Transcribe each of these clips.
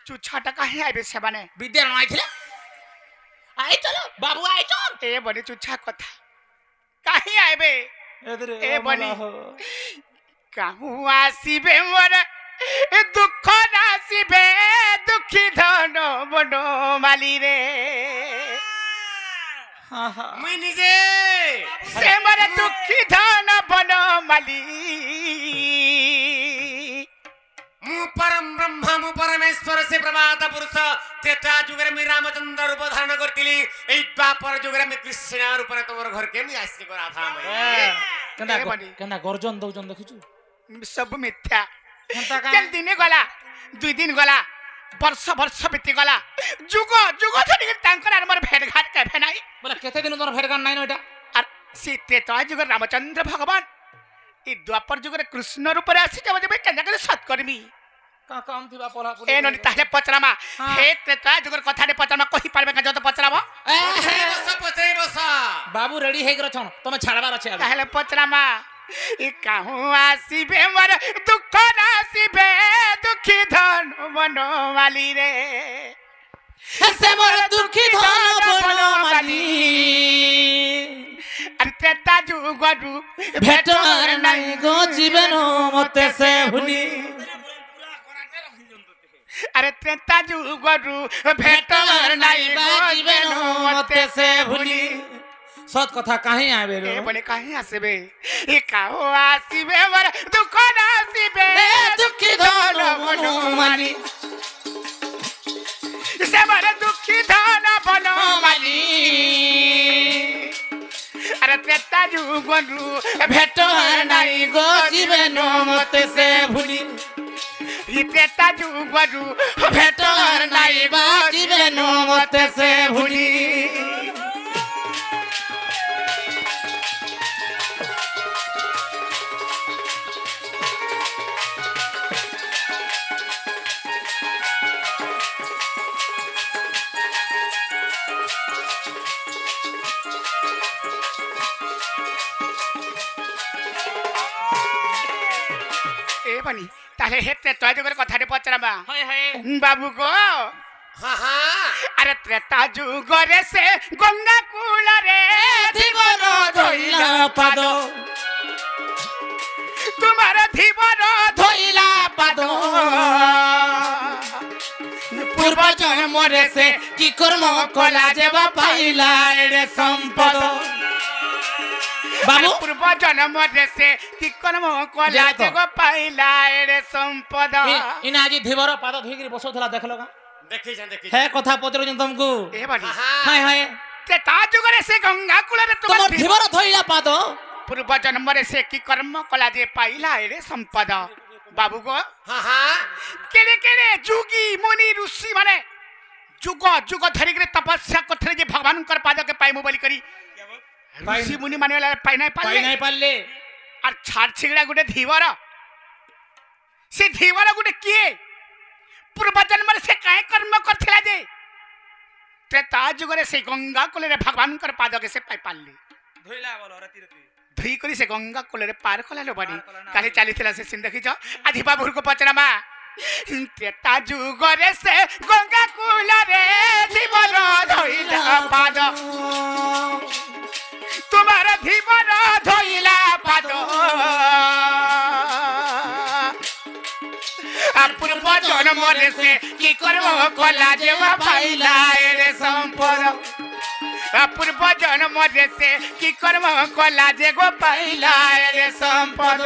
चुछाटा काहे आइबे से माने विद्या आइथिले आई चलो बाबू आई चल ए बने चुछा कथा काहे आइबे ए बनी काहू आसीबे मोर ए दुख नासीबे दुखी धन बनो माली रे मुई निजे से मोर दुखी धन बनो माली मु परम ब्रह्म मु परमेश्वर से प्रभात पुरुष त्रेता जुगरे मु रामचंद्र रूप धारण करतिली एई द्वापर जुगरे मु कृष्ण रूप रे तोर घर के मु आसी को राधा मैं केना गर्जन दउजन देखिछु सब मिथ्या केन दिने गला 2 दिन गला वर्ष वर्ष बीती गला जुग जुग धरि तांकर हमर भेट घाट के नाही बोला केते दिन तोर भेट घाट नाही न एटा और सीते तो जुग रामचंद्र भगवान ई द्वापर जुग रे कृष्ण रूप रे आसी जब जब केना करे सत्कर्मी का काम थिबा पला ए ननी ताले पचरामा हे त्रेता जुग कथा ने पचरामा कहि पारबे का जत पचरामा बस बाबू रेडी हे गरो छन तमे छाड़बार अछि ताले पचरामा ई काहू आसीबे मोर दुख नासीबे दुखी धन बनो वाली रे से मोर दुखी धन बनो माली अरे त्रेता जुगरु भेटर नाही गो जीवन मते से भूली अरे त्रेता जुगरु भेटर नाही गो जीवन मते से भूली सत कथा काहे आबे रे ए बोले काहे आसीबे ए काहू आसीबे मोर दुख नासीबे दुखी धन बनो माली से मोर दुखी धन बनो माली अरे त्रेता जुगरु भेटर नाही गो जीवन मते से भूली त्रेता जुगरु भेटर नाही गो जीवन मते से भूली बनी ताले हेते त्रेता जुगर कथा रे पचरामा हाय हाय बाबू गो हां हां अरे त्रेता जुगरे से गंगा कूल रे धीवर धोइला पाद तुम्हारा धीवर धोइला पाद पूर्व जन्म रे से की कर्म कला जेबा पाइला रे संपद बाबू पूर्व जन्म रे से की कर्म कला जेबा पाइला रे संपद इना आज धीवर पाद धोइकरी बसोथला देखलो का देखि है कथा पत्र जन तुमको ए बनी हाय हाय त्रेता जुगरे से गंगा कूल रे तुम धीवर धोइला पाद पूर्व जन्म रे से की कर्म कला जे पाइला रे संपद बाबू गो हां हां केले केले जुगी मुनि ऋषि माने जुग जुग धरि के तपस्या करथले जे भगवान कर पाद के पाइमु बोली करी ऋषि मुनि माने वाला पाइ नहीं पाले और छाड़ छिगड़ा गुटे धीवर से धीवर गुटे किए पूर्व जन्म से काहे कर्म करथिला जे त्रेता जुग रे से गंगा कुल रे भगवान कर पाद के से पाइ पाले धोइला बोलो रति रति धुई करी से गंगा कुल रे पार कला लो बनी काहे चालीथिला से सिन देखि छ आधी बाबूर को पचरामा त्रेता जुग रे से गंगा कुल रे धीवर धोइला पाद तुम्हारा धीवर धोइला पाद पूर्व जन्म रे से की कर्म कला जेवा पाइला रे संपद पूर्व जन्म रे से की कर्म कला जे गो पाइला रे संपद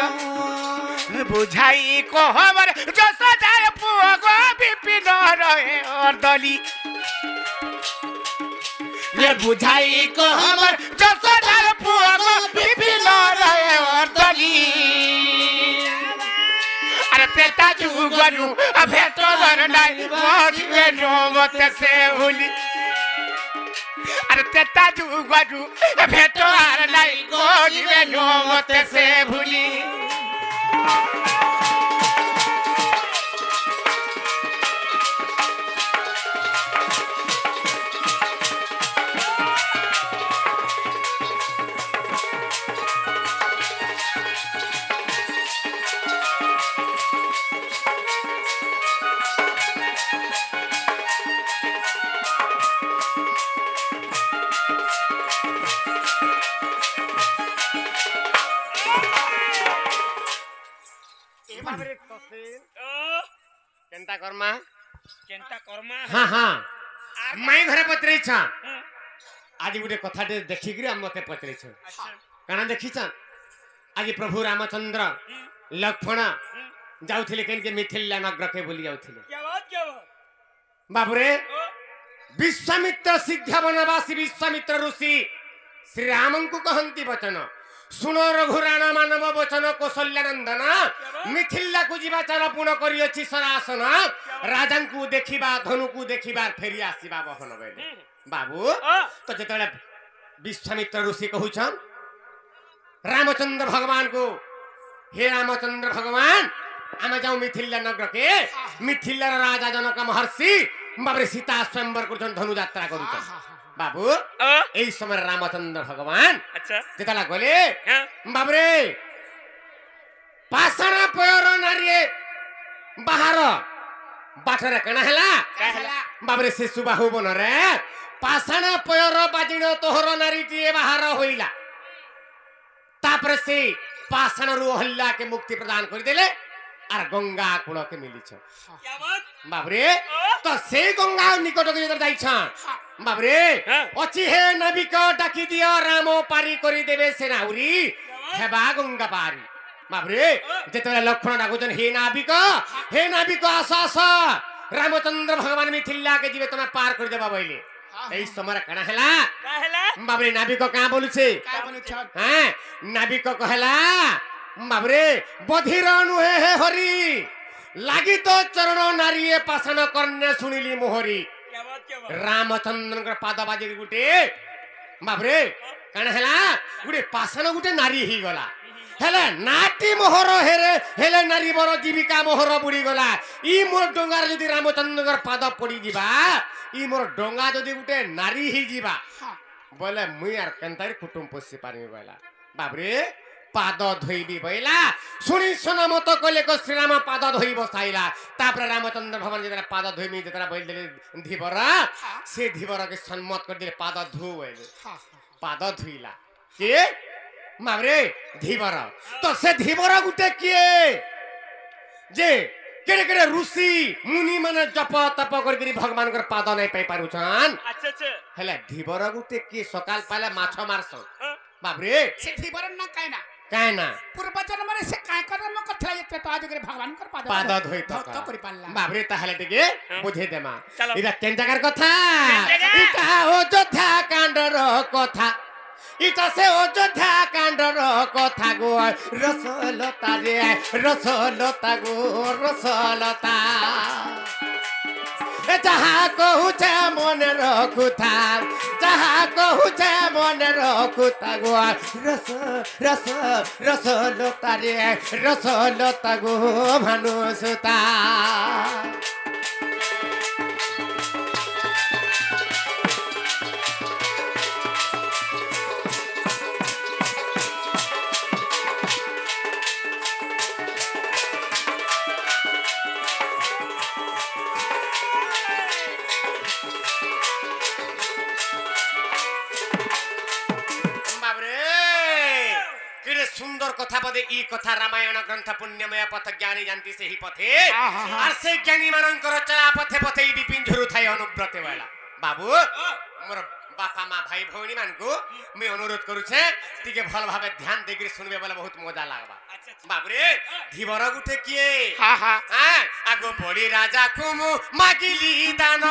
बुझाई को हमर जसोदार पुआ गो विपिन रहे अर्दली ये बुझाई को हमर जसोदार पुआ गो विपिन रहे अर्दली अरे त्रेता जुगरु भेटर नाही मोदिवे नोमते से हुली अरे त्रेता जुगरु भेटर नाही मोदिवे नोमते से भूली केनता कर्मा केनता कर्मा हाँ हाँ मैं घरे पत्रे छा आज गुटे कथाटे देखिक मत पत्रे छ कना देखी छा आज प्रभु रामचंद्र लक्ष्मण जाउथिले केनके मिथिला नगर के बोली जाउथिले क्या बात बाबुरे विश्वामित्र सिद्ध वनवासी विश्वामित्र ऋषि श्री राम को कहंती वचन सुनो रघुराण मानव वचन कौशल्यानंदन मिथिला को जीवा चार पूर्ण करियछि सरासन राजा को देखिबा धनु को देखिबा फेरी आसीबा बहन बेले बाबू तो जेतले विश्वामित्र ऋषि कहउछन रामचंद्र भगवान को हे रामचंद्र भगवान आमे जाऊ मिथिला नगर के मिथिला राजा जनक महर्षि बाबरे सीता स्वयंवर कर धनु यात्रा करूछन बाबू এই সময় রামচন্দ্র ভগবান अच्छा যেতলা গলে বাবরে পাছানা পয়র নারিয়ে বাহার বাটরে কেনা হেলা বাবরে সে সুবাহু বনরে পাছানা পয়র বাজিণ তোহর নারীটিয়ে বাহার হইলা তারপরে সে পাছানরু হল্লা के मुक्ति प्रदान कर देले আর গঙ্গা কূল के मिलिछ क्या बात बाबरे तो से गंगा निकट के जर जाइछ बाबरे अछि हे नबिक डाकी दियो रामो पारी करी देबे से नाउरी हेबा गंगा पारी बाबरे जेतले लक्ष्मण डाकुचन हे नाबिक आस आस रामचंद्र भगवान मिथिला के जीवे तमे पार कर देबा बइले এই সময় কানা হেলা বাবরে নাবিক কা বলছে হ্যাঁ নাবিক কহলা बाबरे बधिर नुहे हे हरि लागी तो चरण नारिये पाषाण करने सुनिली मोहरी रामचंद्र के पाद बाजी गुटे बाबरे कण हेला गुटे पाषाण गुटे नारी ही गला हेले नाटी मोहर हेरे हेले नारी बर जीविका मोहर बुड़ी गला ई मोर डोंगार जदी रामचंद्र के पाद पड़ी जीवा ई मोर डोंगा जदी गुटे नारी ही जीवा बोले मुई यार केनतारी कुटुंब पोषि पारमी बोला बाबरे पाद धोईबी बैला सुनी सुन मत कले को श्री राम पाद धोई बसाइला तापर रामचंद्र भगवान जेतरा पाद धोईमी जेतरा बैल देले धीवर से धीवर के सम्मत कर दिले पाद धो बैले पाद धोइला के माबरे धीवर तो से धीवर गुटे के जे केरे केरे ऋषि मुनि माने जप तप करके भगवान कर पाद नै पाइ पारुछन अच्छा अच्छा हेले धीवर गुटे के सकाल पाले माछ मारस बाबरे से धीवर ना कायना कायना पूर्व जन्म रे से काय कर्म करथला जे तो आज के भगवान कर पाद धोई तो करि पाल्ला बाबरे ताहले टिके बुझे देमा चलो। इरा केन जगार कथा इटा अयोध्या कांडर कथा इटा से अयोध्या कांडर कथा गो रसलता रे रसलता गो रसलता जहाँ कहूचे मन रखुथा जहाँ कहूचे मन रखुथा गो रस रस रसलता रे रसलता गो भानुसुता सुंदर कथा पदे ई कथा रामायण ग्रंथ पुण्यमय पथ ज्ञानी जानती से ही पथे और से ज्ञानी मानकर चला पथे पथे विपिन झुरु थाई अनुव्रत वाला बाबू मोर बापा मां भाई भौणी मान को मैं अनुरोध करू छे तिके भल भाबे ध्यान देकरी सुनबे वाला बहुत मजा लागबा बाबू रे धीवर गुटे किए हां हां आगो बड़ी राजा कुमु मागिली दान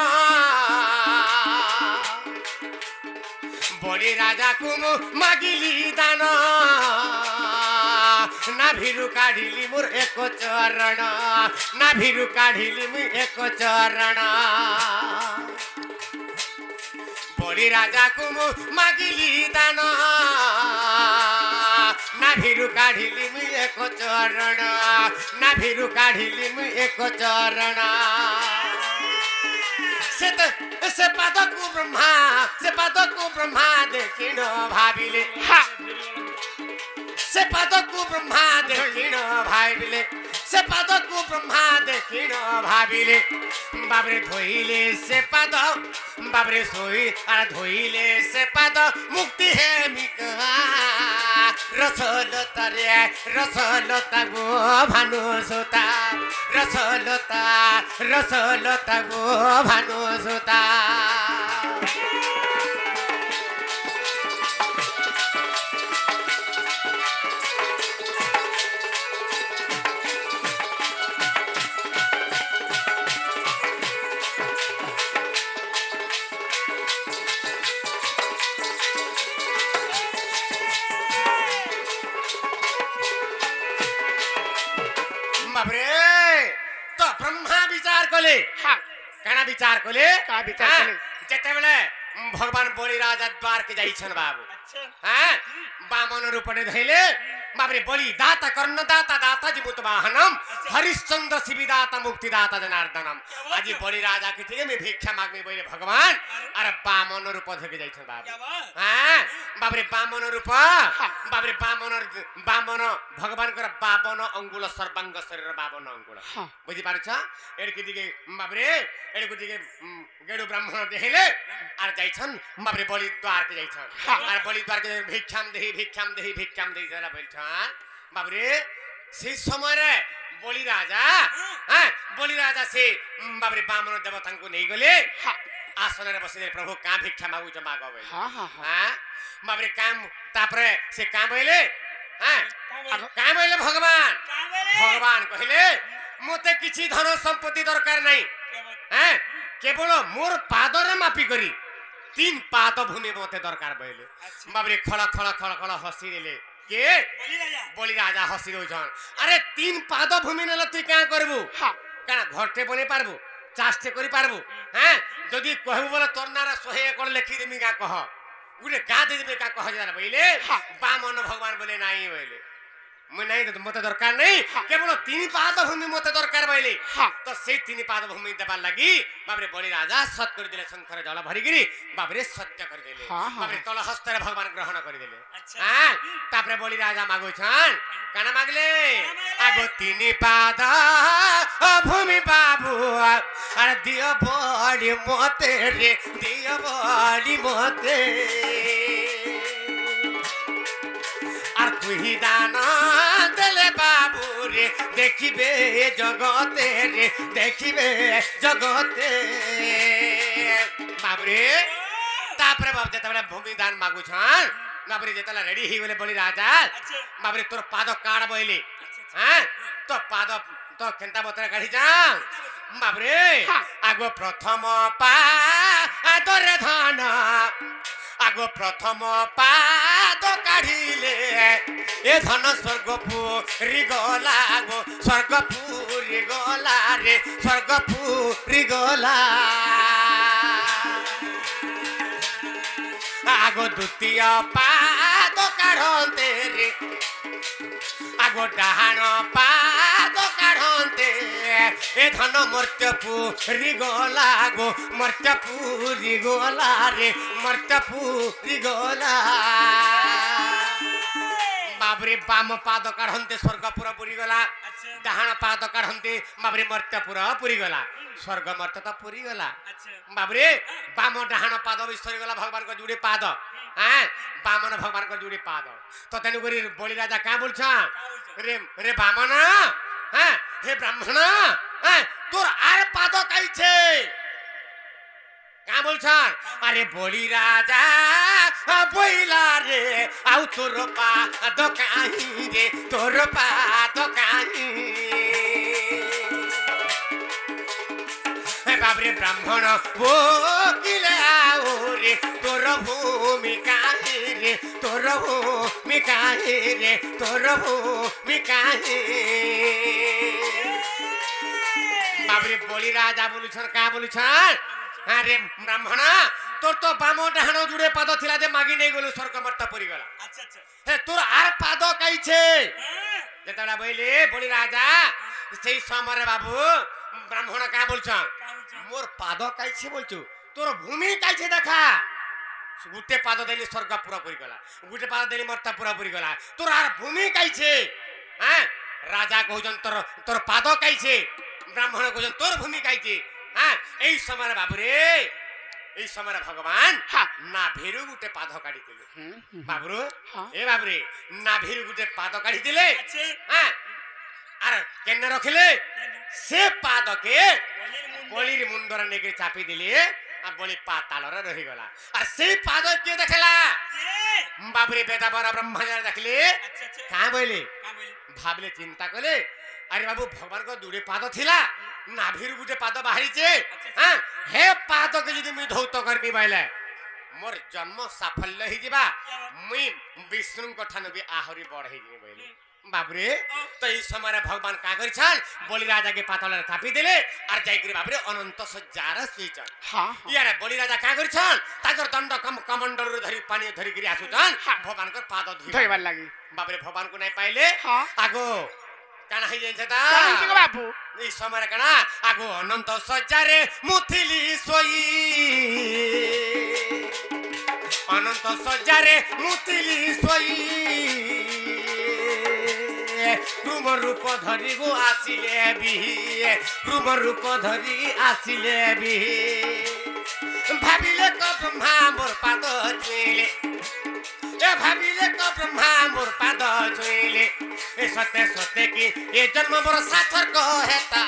बड़ी राजा कुमु मागिली दान ना भिरु काढिली मोर एक चरण ना भिरु काढिली मु एक चरण बड़ी राजा कुमु मागिली दान ना भिरु काढिली मु एक चरण ना भिरु काढिली मु एक चरण से पादको ब्रह्मा देखिन भाबिले से पादको ब्रह्मा देखिन भाबिले से पादକୁ ବ୍ରହ୍ମା ଦେଖିନ ଭାବିଲେ ବାବରେ ଧୋଇଲେ ସେ ପାଦ ବାବରେ ଧୋଇଲେ ସେ ପାଦ ମୁକ୍ତି ହେମିକା ରସଲତା ରେ ରସଲତା ଗো ଭାନୁ ସୁତା ରସଲତା ଗো ଭାନୁ ସୁତା बाबरे तो ब्रह्मा विचार कले हाँ काना विचार कले का विचार कले? जेते बेले भगवान बलि राजा द्वार के जाइछन बाबू हां बामन रूप ने धैले बाबरे बलि दाता कर्ण दाता दाता जीवत वाहनम हरिश्चंद्र शिविदाता मुक्तिदाता जनार्दनम आज बलि राजा के थे में भिक्षा मांगने बोले भगवान अरे बामन रूप धके जाइछन बाबू हां बाबरे बामन रूप बाबरे बामन भगवान कर 52 अंगुल सर्वांग शरीर 52 अंगुल बुझी पारछ एडके दिके बाबरे एडके दिके गेडु ब्राह्मण देहिले आर जाइछन बाबरे बलि द्वार के जाइछन आर बलि द्वार के भिक्षाम देही जरा बैठन बाबरे से समय रे बलि राजा से बाबरे बामन देवता को नहीं गले आसन रे बसिले प्रभु का भिक्षा मागु छ मागो बे हां बाबरे काम तापरे से काम भइले हां काम भइले भगवान कहिले मते किछि धन संपत्ति दरकार नहीं हां केवल मोर पादरे मापी करी 3 पाद भूमि मते दरकार भइले बाबरे खळ हसी देले के बलि राजा हसी रोजन अरे 3 पाद भूमि नल तू का करबू काना घरटे बने पारबू चाष्टे करि पारबू हैं जदी कहबू बोले तोरनारा 100 एकड़ लेखि देमी का कह गुटे गा दे देबे का कह जरा बइले बामन भगवान बोले नाही बइले म नाही त मते दरकार नहीं केवल 3 पाद भूमि मते दरकार बइले तो से 3 पाद भूमि देबा लागि बाबरे बलि राजा सत कर दिले शंकर जल भरिगिरी बाबरे सत्य कर दिले बाबरे तल हस्ତରେ भगवान ग्रहण कर दिले हां तापरे बलि राजा मागो छन काना मागले आगो 3 पाद भूमि बाबू अरे दियो बड़ी मते रे दियो बड़ी मते আর তুই দানা দেলে বাবু রে দেখিবে জগতে রে দেখিবে জগতে বাবরে তারপরে বাবু যেতবেলে ভূমি দান মাগুছন বাবরে যেতলা রেডি হই গলে বলি রাজা বাবরে তোর পাদ কাড় বইলি হ্যাঁ তো পাদ তো কেনতা বতরা কাঢ়ি যাও বাবরে আগো প্রথম পা তোরে ধন আগো প্রথম পাদ কাঢ়িলে এ ধন স্বর্গপুরি গলা গো স্বর্গপুরি গলা রে স্বর্গপুরি গলা আগো দ্বিতীয় পাদ কাঢ়ন্তে রে আগো ডাহাণ পাদ কাঢ়ন্তে এ ধন মর্ত্যপুরি গলা গো মর্ত্যপুরি গলা রে মর্ত্যপুরি গলা बाबरे बाम पाद काढ़ते स्वर्गपुर पुरी गला डाहाण पाद काढ़ते बाबरे मर्त्यपुर पुरी गला स्वर्ग मर्त्य तो पुरी गला बाबरे बाम डाहाण पाद भी सरी गला भगवान को जुड़े पाद हां बामन भगवान को जुड़े पाद तो तेनु करी बलि राजा का बोलछ रे रे बामन हां हे ब्राह्मण हां तोर आर पाद काई छे का बोलछन अरे बलि राजा बोइला रे आउ तोर पाद काई रे तोर पाद काई हे बाबरे ब्राह्मण वो किले आओ रे तोर भूमि काई रे तोर भूमि काई रे तोर भूमि काई बाबरे बलि राजा बोलछन का बोलछन अरे ब्राह्मण तोर तो बाम डाहाण जुड़े पाद थिला जे मागी नै गलो स्वर्ग मर्त्य परि गला अच्छा अच्छा हे तोर आर पाद काई छे जेतला बइले बलि राजा सेई समरे बाबू ब्राह्मण का बोलछ मोर पाद काई छे बोलछु तोर भूमि काई छे देखा गुटे पाद देली स्वर्ग पूरा परि गला गुटे पाद देली मर्त्य पूरा परि गला तोर आर भूमि काई छे हां রাজা কହୁছন তোর তোর পাদ কাইছে ব্রাহ্মণ কହୁছন তোর ভূমি কাইছে হ্যাঁ এই সময় বাবুরে এই সময় ভগবান না ভেরু গুটে পাদ কাটি দিলে বাবুরু এ বাবুরে না ভেরু গুটে পাদ কাটি দিলে হ্যাঁ আর কেন রখিলে সে পাদকে বলির মুন্ডরে নেগে চাপি দিলে আর বলি পাতালরে রহি গলা আর সেই পাদ কে দেখলা বাবুরে বেদাবর ব্রহ্মচারী দেখলে কাঁ বইলে ভাবলে চিন্তা কলে আরে বাবু ভগবান কো দুড়ে পাদ থিলা নাভির গুটে পাদ বাহারিছে হ্যাঁ হে পাদকে যদি মুই ধৌত করবি বইলে মোর জন্ম সাফল্য হই যাবা মুই বিষ্ণু ঠানু বি আহরি বড় হই যাবে বইলে বাবুরে তো এই সময় ভগবান কা করিছন বলি রাজাকে পাতালরে চাপি দিলে আর যাই করে বাবুরে অনন্ত সজ্জার শুইছন ইয়ারে বলি রাজা কা করিছন তাকর দণ্ড কমণ্ডল ধরি পানি ধরি গিরি আসুছন ভগবান কর পাদ ধইবার লাগি বাবুরে ভগবান কো নাই পাইলে আগো কানা হই যাইছে তা বাবু এই সময় কানা আগো অনন্ত সজ্জারে মুথিলি সই অনন্ত সজ্জারে মুথিলি সই রূপ রূপ ধরি গো আসিলে বিহি রূপ রূপ ধরি আসিলে বিহি ভাবিলে ক ব্রহ্মা মোর পাদ ছুঁইলে এ ভাবিলে ক ব্রহ্মা মোর পাদ ছুঁইলে এ সতে সতে কি এ জন্ম মোর সার্থক হেতা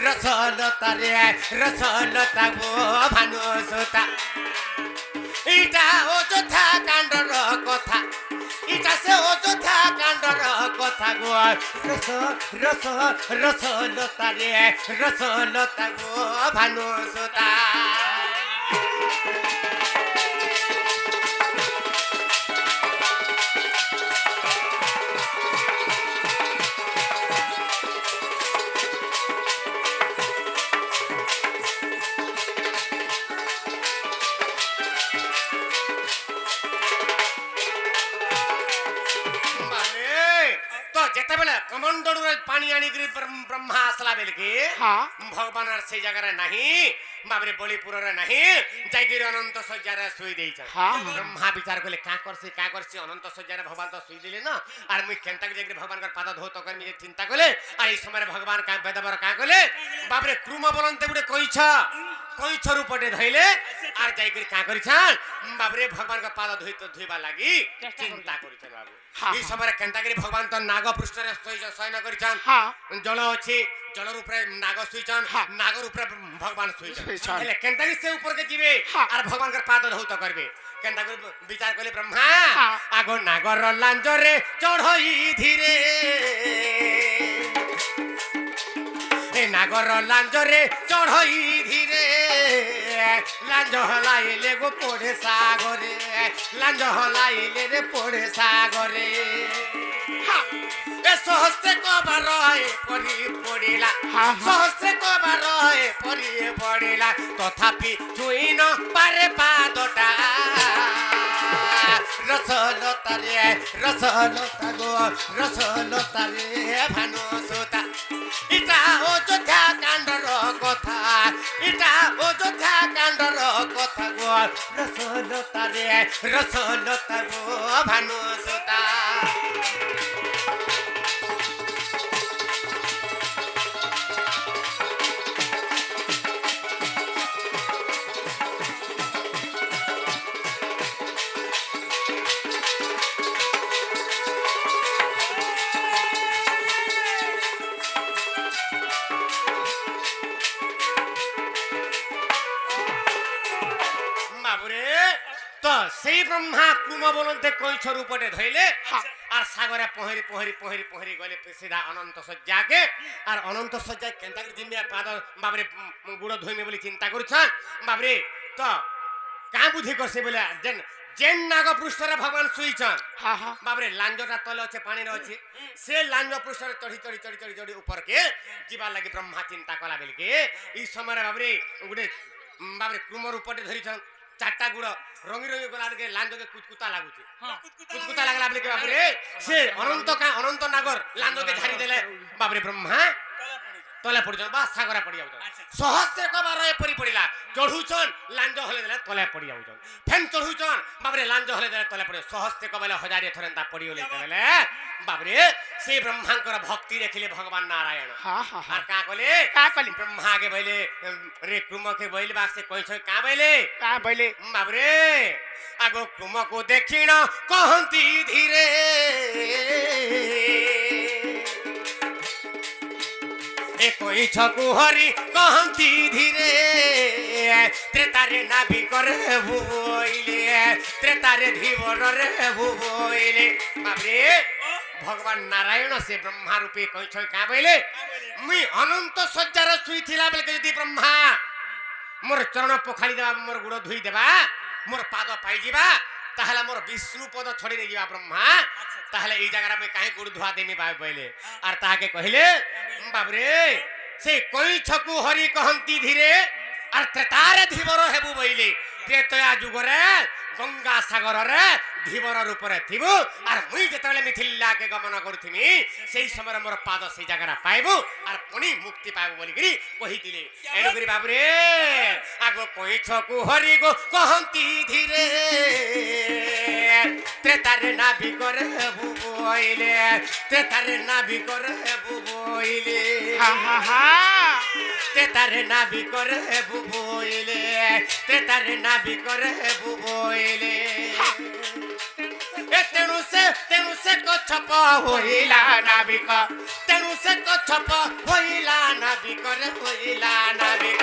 রসলতা রে রসলতা গো ভানু সুতা ইটা অযোধ্যা কাণ্ডর কথা ইটা সে অযোধ্যা কাণ্ডর কথা গো রস রস রসলতা রে রসলতা গো ভানু সুতা যেতেবেলে কমণ্ডলরে পানি আনিকি ব্রহ্মা আসলা বেলকে ভগবান আর সেই জায়গায় নাহি বাবরে বলিপুরে নাহি যাইকি অনন্ত সজ্জারে শুই দেইছেন ব্রহ্মা বিচার করলে কা করছে অনন্ত সজ্জারে ভগবান তো শুই দিলে না আর মুই কেনটাকে যাইকি ভগবানকার পাদ ধৌত করে নিজে চিন্তা করলে আর এই সময় ভগবান কা বেদবর কা করলে বাবরে ক্রুম বলন্তে গুড়ে কইছ কইছ রূপটে ধইলে আর যাইকি কা করিছান বাবরে ভগবানকার পাদ ধুইবা লাগি চিন্তা করিছেন বাবু এই সময় কেনটাকে ভগবান তো নাগ পৃষ্ঠরে শয়ন করিছান জল আছে জলর উপরে নাগ শুইছন নাগর উপরে ভগবান শুইছন হেলে কেনটাকে সে উপরকে যাবে আর ভগবানকার পাদ ধৌত করবে কেনটাকে বিচার করলে ব্রহ্মা আগো নাগর লাঞ্জরে চড়ই ধীরে এ নাগর লাঞ্জরে চড়ই ধীরে লাঞ্জ হলাইলে গো পড়ে সাগরে লাঞ্জ হলাইলে রে পড়ে সাগরে এ সহস্তে কবার পরি পড়িলা সহস্তে কবার পরি পড়িলা তথাপি ছুঁই ন পারে পাদটা রসলতা রে রসলতা গো রসলতা রে ভানু সুতা ইটা অযোধ্যা কাণ্ডর কথা ইটা অযোধ্যা কাণ্ডর কথা গো রসলতা রে রসলতা গো ভানু সুতা সেই ব্রহ্মা কুম বলন্তে কইছ রূপটে ধইলে আর সাগরে পহরি পহরি পহরি পহরি গলে সিধা অনন্ত সজ্জাকে আর অনন্ত সজ্জায় কেনটাকে জিমিয়া পাদ বাবরে গুড় ধইমে বলে চিন্তা করছন বাবরে তো কা বুদ্ধি করছে বলে যেন নাগ পৃষ্ঠরে ভগবান শুইছন বাবরে লাঞ্জটা তলে আছে পানির আছে সে লাঞ্জ পৃষ্ঠরে চড়ি চড়ি চড়ি চড়ি চড়ি উপরকে ଯିବା লাগি ব্রহ্মা চিন্তা কলা বেলকে এই সময় বাবরে গুড়ে বাবরে কুমর উপরে ধরিছন চারটা গুড় রঙি রঙি গলাকে লাঞ্জকে কুতকুতা লাগুছে কুতকুতা লাগলা বলে বাবরে সে অনন্ত নাগর লাঞ্জকে ঝাড়ি দেলে বাবরে ব্রহ্মা तले पड़िछन बा सागरा पड़ी जाउछन सहस्त्र कबार एपरी पड़िला चढ़ुछन लांज हले देले तले पड़ी जाउछन फेन चढ़ुछन बाबरे लांज हले देले तले पड़ी सहस्त्र कबाले हजार थरन ता पड़ी होले देले बाबरे से ब्रह्मांकर भक्ति देखिले भगवान नारायण हां हां और का कहले ब्रह्मा के भइले रे कुम के भइले बासे कहिछ का भइले बाबरे आगो कुम को देखिन कहंती धीरे ए कोई छकु हरि कहंती धीरे त्रेतारे नाभि करे भुइले त्रेतारे धीवर रे भुइले बाबरे भगवान नारायण से ब्रह्मा रूपे कहिछ का भइले मुई अनंत सज्जार सुई थिला बेले यदि ब्रह्मा मोर चरण पोखाली देबा मोर गुड़ धुई देबा मोर पाद पाई जिबा ताहला मोर विष्णु पद छड़ी नै जिबा ब्रह्मा ताहले ई जगह में काहे गुड़ धुआ देमी बाय पहिले आर ताके कहिले बाबरे से कोई छकु हरि कहंती धीरे आर त्रेतारे धीवर हेबु बइले त्रेतया जुगरे गंगा सागर रे धीवर रूप रे थिबु आर मुई जेतले मिथिला के गमन करथिमी सेही समय मोर पाद से जगह पाइबु आर पुनी मुक्ति पाइबु बोली करी कहि दिले एनु करी बाबरे आगो कोई छकु हरि गो कहंती धीरे त्रेतारे नाभि करे बुबोइले त्रेतारे नाभि करे बुबोइले हा हा हा त्रेतारे नाभि करे बुबोइले त्रेतारे नाभि करे बुबोइले तेणु से कच्छप होइला नाविक तेणु से कच्छप होइला नाविक रे होइला नाविक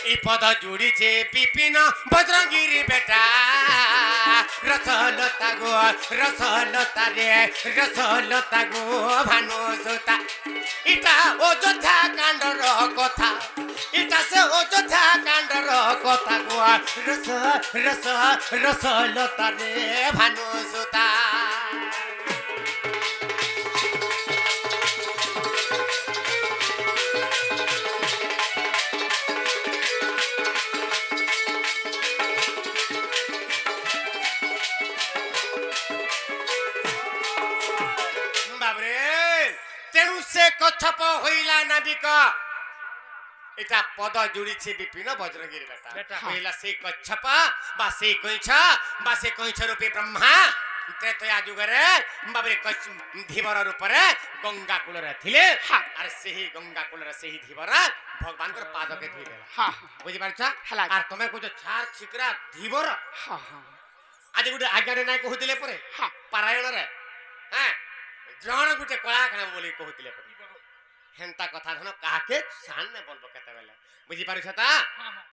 ई पद जुड़ीछे विपिन बजरंगीरी बेटा रसलता गो भानु सुता इटा अयोध्या कांडर कथा इटा से अयोध्या कांडर कथा गो रसलता रे भानु सुता तेणु से कच्छप होइला नाविक इटा पद जुड़ीछे विपिन बज्रगिरी बेटा पहिला से कच्छप बा से कइछ रूपी ब्रह्मा त्रेतया जुगरे बाबरे धीवर रूप रे गंगा कूल रे थिले आर सेही गंगा कूल रे सेही धीवर भगवान कर पाद के धुई देला हां बुझि पारछा आर तमे को जो छार छिकरा धीवर हां हां आज गुटे आज्ञा रे नाय कहूतिले परे हां पारायण रे हां जण गुटे कला खाना बोली कहूतिले परे हेंता कथा धन काके सामने बोलबो केते बेले बुझि पारछता